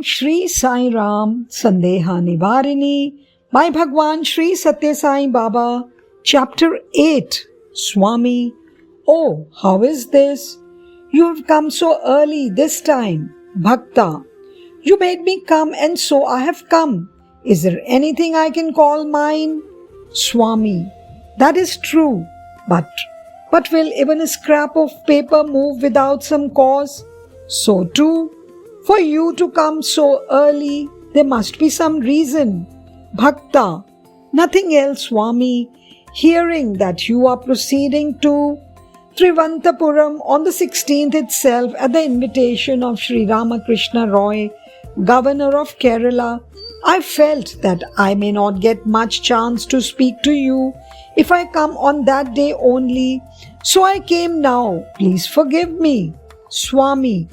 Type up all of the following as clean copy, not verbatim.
Om Shri Sai Ram Sandeha Nivarini by Bhagwan Shri Satya Sai Baba. Chapter 8. Swami, oh, how is this? You have come so early this time. Bhakta, you made me come and so I have come. Is there anything I can call mine? Swami, that is true, but will even a scrap of paper move without some cause? So too, for you to come so early, there must be some reason. Bhakta, nothing else, Swami. Hearing that you are proceeding to Trivantapuram on the 16th itself at the invitation of Sri Ramakrishna Roy, Governor of Kerala, I felt that I may not get much chance to speak to you if I come on that day only. So I came now. Please forgive me. Swami,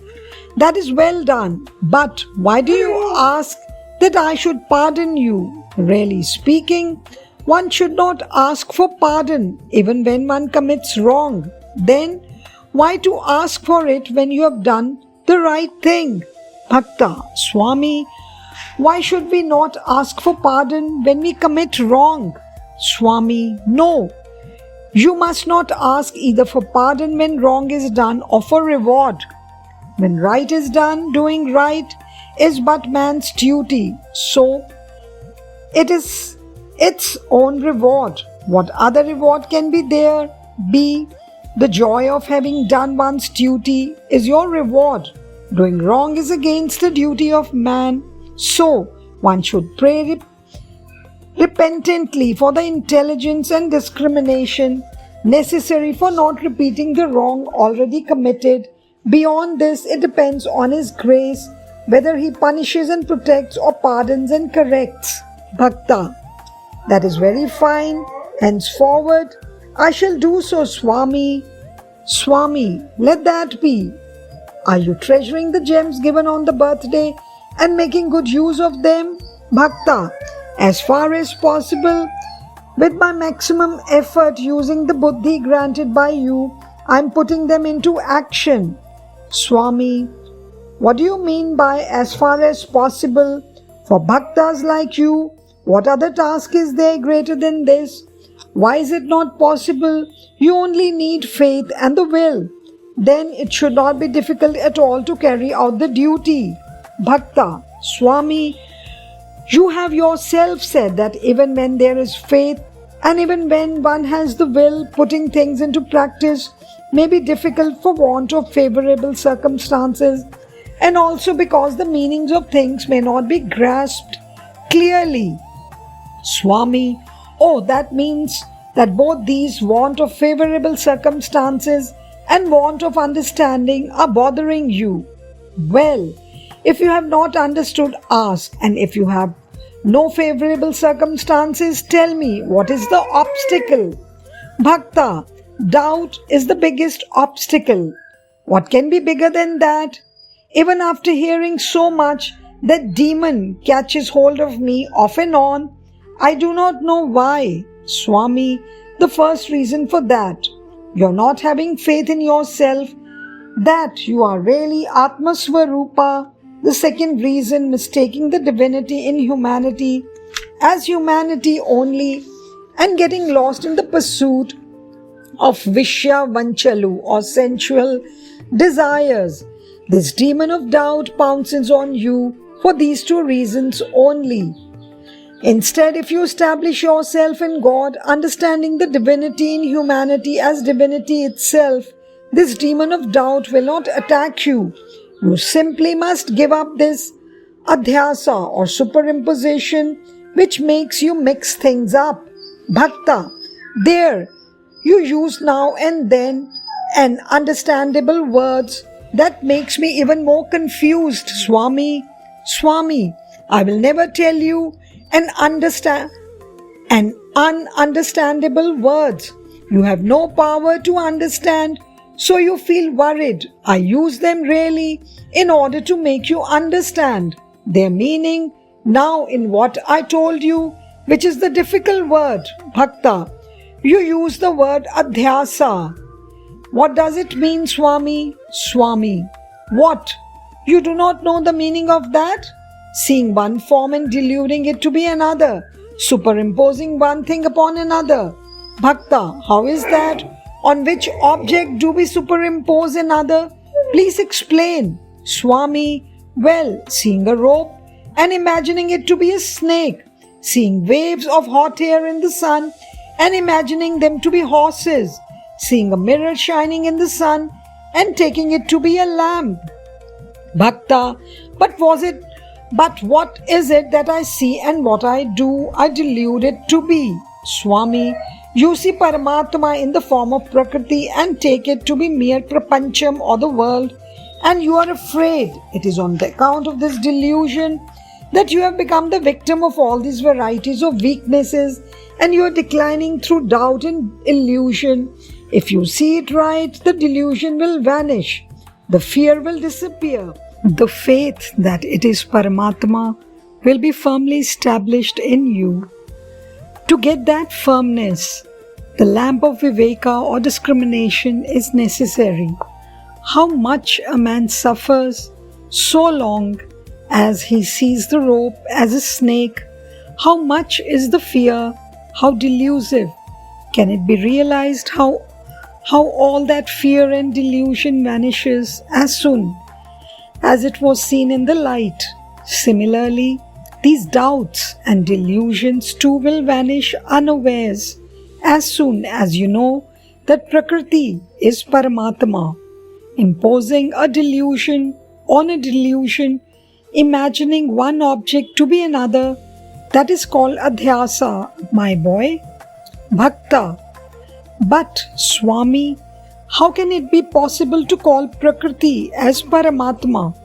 that is well done. But why do you ask that I should pardon you? Really speaking, one should not ask for pardon even when one commits wrong. Then why to ask for it when you have done the right thing? Bhakta, Swami, why should we not ask for pardon when we commit wrong? Swami, no. You must not ask either for pardon when wrong is done or for reward. When right is done, doing right is but man's duty. So it is its own reward. What other reward can be there? Be the joy of having done one's duty is your reward. Doing wrong is against the duty of man. So one should pray repentantly for the intelligence and discrimination necessary for not repeating the wrong already committed. Beyond this, it depends on His grace whether He punishes and protects or pardons and corrects. Bhakta, that is very fine. Henceforward, I shall do so, Swami. Swami, let that be. Are you treasuring the gems given on the birthday and making good use of them? Bhakta, as far as possible, with my maximum effort using the buddhi granted by you, I am putting them into action. Swami, what do you mean by as far as possible? For bhaktas like you, what other task is there greater than this? Why is it not possible? You only need faith and the will. Then it should not be difficult at all to carry out the duty. Bhakta, Swami, you have yourself said that even when there is faith and even when one has the will, putting things into practice may be difficult for want of favorable circumstances and also because the meanings of things may not be grasped clearly. Swami, oh, that means that both these want of favorable circumstances and want of understanding are bothering you. Well, if you have not understood, ask, and if you have no favorable circumstances, tell me what is the obstacle. Bhakta, doubt is the biggest obstacle. What can be bigger than that? Even after hearing so much, that demon catches hold of me off and on. I do not know why. Swami, the first reason for that, you're not having faith in yourself, that you are really Atma Swarupa. The second reason, mistaking the divinity in humanity as humanity only and getting lost in the pursuit of Vishya Vanchalu or sensual desires. This demon of doubt pounces on you for these two reasons only. Instead, if you establish yourself in God, understanding the divinity in humanity as divinity itself, this demon of doubt will not attack you. You simply must give up this adhyasa or superimposition which makes you mix things up. Bhakta, there you use now and then an understandable words that makes me even more confused. Swami, I will never tell you an ununderstandable words. You have no power to understand, so you feel worried. I use them really in order to make you understand their meaning now in what I told you, which is the difficult word. Bhakta, you use the word adhyasa. What does it mean, Swami? Swami, what? You do not know the meaning of that? seeing one form and deluding it to be another, superimposing one thing upon another. Bhakta, how is that? On which object do we superimpose another? Please explain. Swami, well, seeing a rope and imagining it to be a snake, seeing waves of hot air in the sun and imagining them to be horses, seeing a mirror shining in the sun and taking it to be a lamp. Bhakta, but what is it that I see and what I do, I delude it to be? Swami, you see Paramatma in the form of Prakriti and take it to be mere Prapancham or the world, and you are afraid it is on the account of this delusion that you have become the victim of all these varieties of weaknesses and you are declining through doubt and illusion. If you see it right, the delusion will vanish, the fear will disappear. The faith that it is Paramatma will be firmly established in you. To get that firmness, the lamp of Viveka or discrimination is necessary. How much a man suffers so long as he sees the rope as a snake, how much is the fear, how delusive. Can it be realized how all that fear and delusion vanishes as soon as it was seen in the light? Similarly, these doubts and delusions too will vanish unawares as soon as you know that Prakriti is Paramatma. Imposing a delusion on a delusion, imagining one object to be another, that is called adhyasa, my boy. Bhakta, but Swami, how can it be possible to call Prakriti as Paramatma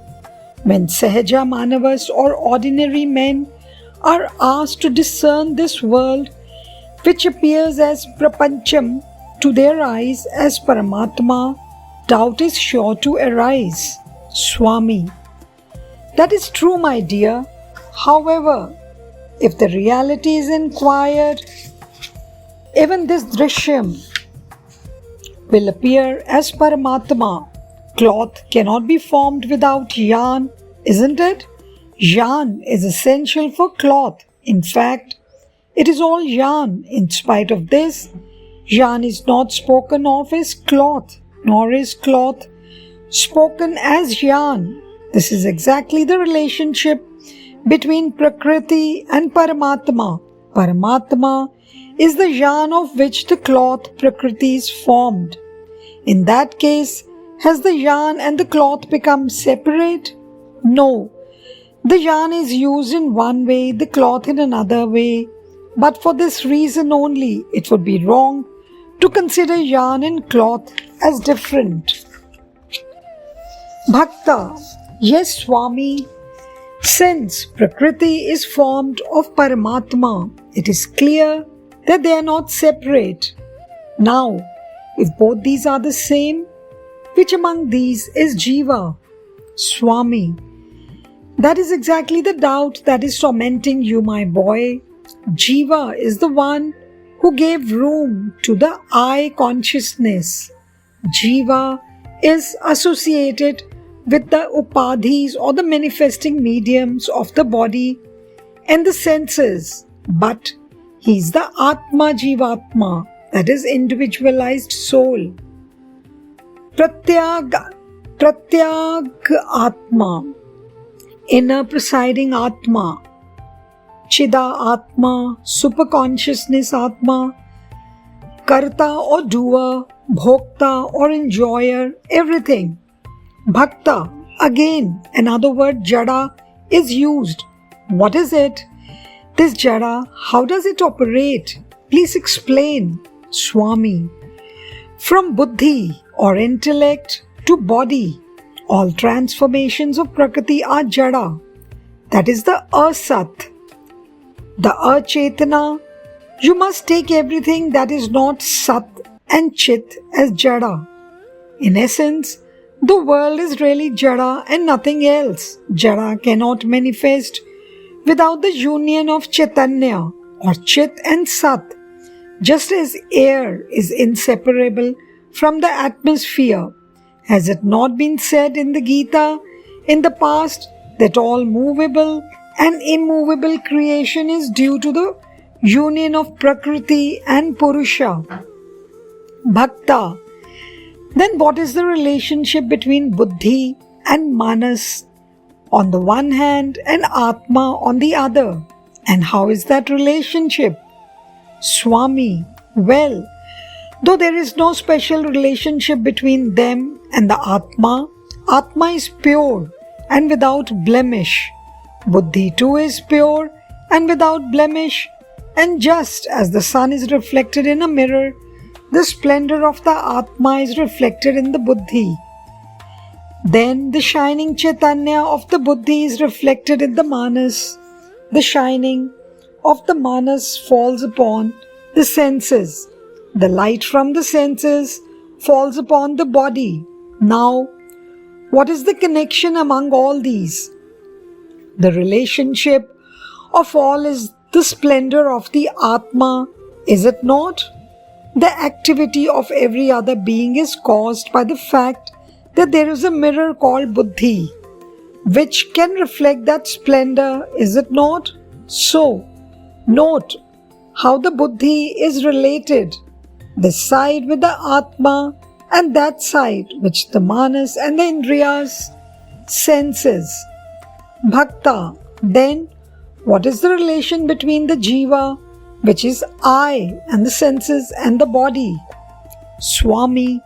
when Sahaja Manavas or ordinary men are asked to discern this world which appears as Prapancham to their eyes as Paramatma? Doubt is sure to arise. Swami, that is true, my dear. However, if the reality is inquired, even this Drishyam will appear as Paramatma. Cloth cannot be formed without yarn, isn't it? Yarn is essential for cloth. In fact, it is all yarn. In spite of this, yarn is not spoken of as cloth, nor is cloth spoken as yarn. This is exactly the relationship between Prakriti and Paramatma. Paramatma is the yarn of which the cloth Prakriti is formed. In that case, has the yarn and the cloth become separate? No. The yarn is used in one way, the cloth in another way. But for this reason only, it would be wrong to consider yarn and cloth as different. Bhakta, yes, Swami, since Prakriti is formed of Paramatma, it is clear that they are not separate. Now, if both these are the same, which among these is Jiva? Swami, that is exactly the doubt that is tormenting you, my boy. Jiva is the one who gave room to the I consciousness. Jiva is associated with the upadhis or the manifesting mediums of the body and the senses, but he is the Atma Jivatma, that is individualized soul. Pratyag Atma, inner presiding Atma, Chida Atma, superconsciousness Atma, Karta or doer, Bhokta or enjoyer, everything. Bhakta, again another word Jada is used. What is it? This Jada, how does it operate? Please explain. Swami, from Buddhi or intellect to body, all transformations of Prakriti are Jada. That is the Asat. The Achetana, you must take everything that is not Sat and Chit as Jada. In essence, the world is really Jada and nothing else. Jada cannot manifest without the union of Chaitanya or Chit and Sat. Just as air is inseparable from the atmosphere, has it not been said in the Gita in the past that all movable and immovable creation is due to the union of Prakriti and Purusha. Bhakta. Then what is the relationship between Buddhi and Manas on the one hand and Atma on the other? And how is that relationship? Swami. Well, though there is no special relationship between them and the Atma, Atma is pure and without blemish. Buddhi too is pure and without blemish, and just as the sun is reflected in a mirror, the splendor of the Atma is reflected in the Buddhi. Then the shining Chaitanya of the Buddhi is reflected in the Manas. The shining of the Manas falls upon the senses. The light from the senses falls upon the body. Now, what is the connection among all these? The relationship of all is the splendor of the Atma, is it not? The activity of every other being is caused by the fact that there is a mirror called Buddhi, which can reflect that splendor, is it not? So, note how the Buddhi is related, this side with the Atma and that side which the Manas and the Indriyas, senses. Bhakta. Then, what is the relation between the Jiva, which is I, and the senses and the body? Swami.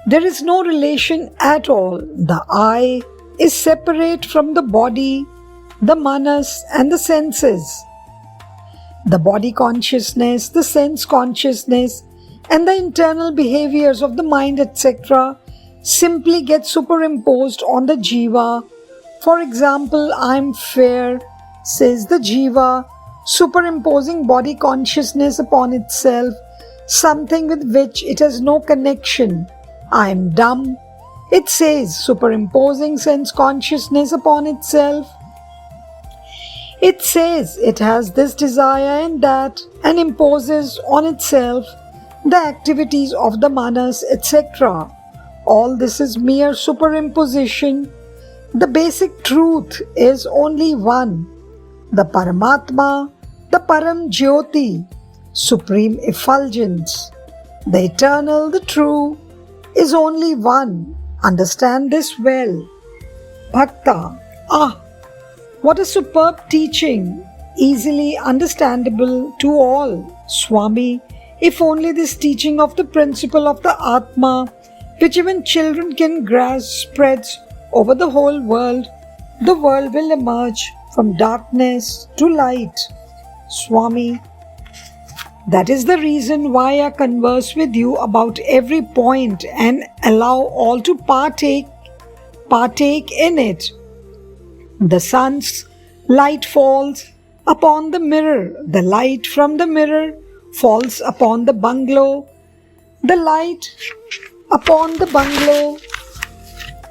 There is no relation at all. The I is separate from the body, the Manas and the senses. The body consciousness, the sense consciousness, and the internal behaviors of the mind, etc., simply get superimposed on the Jiva. For example, I am fair, says the Jiva, superimposing body consciousness upon itself, something with which it has no connection. I am dumb, it says, superimposing sense consciousness upon itself. It says it has this desire and that, and imposes on itself the activities of the Manas, etc. All this is mere superimposition. The basic truth is only one. The Paramatma, the Param Jyoti, supreme effulgence, the eternal, the true, is only one. Understand this well. Bhakta. What a superb teaching, easily understandable to all. Swami, if only this teaching of the principle of the Atma, which even children can grasp, spreads over the whole world, the world will emerge from darkness to light. Swami, that is the reason why I converse with you about every point and allow all to partake in it. The sun's light falls upon the mirror. The light from the mirror falls upon the bungalow. The light upon the bungalow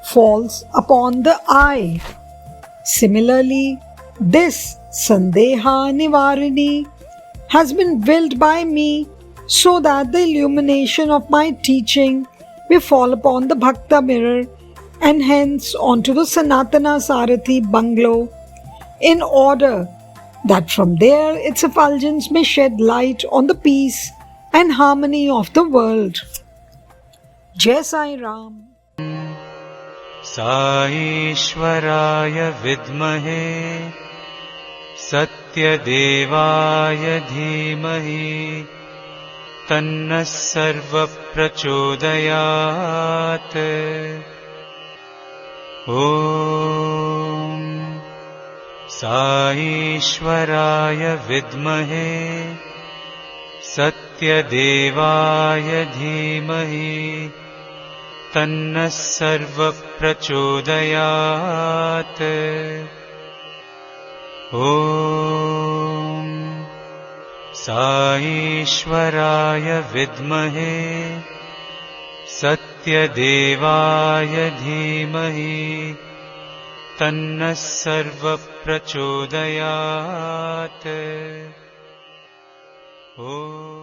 falls upon the eye. Similarly, this Sandeha Nivarini has been willed by me so that the illumination of my teaching may fall upon the Bhakta mirror and hence onto the Sanatana Sarathi bungalow, in order that from there its effulgence may shed light on the peace and harmony of the world. Jai Sai Ram. Saishwaraya vidmahe Satyadevaya dhimahi Tanna sarva prachodayat. Om Saishwaraya vidmahe Satyadevaya dhimahi Tanna sarva prachodayat. Om Saishwaraya vidmahe Satyadevaya dhimahi Tanna sarva prachodayat. Om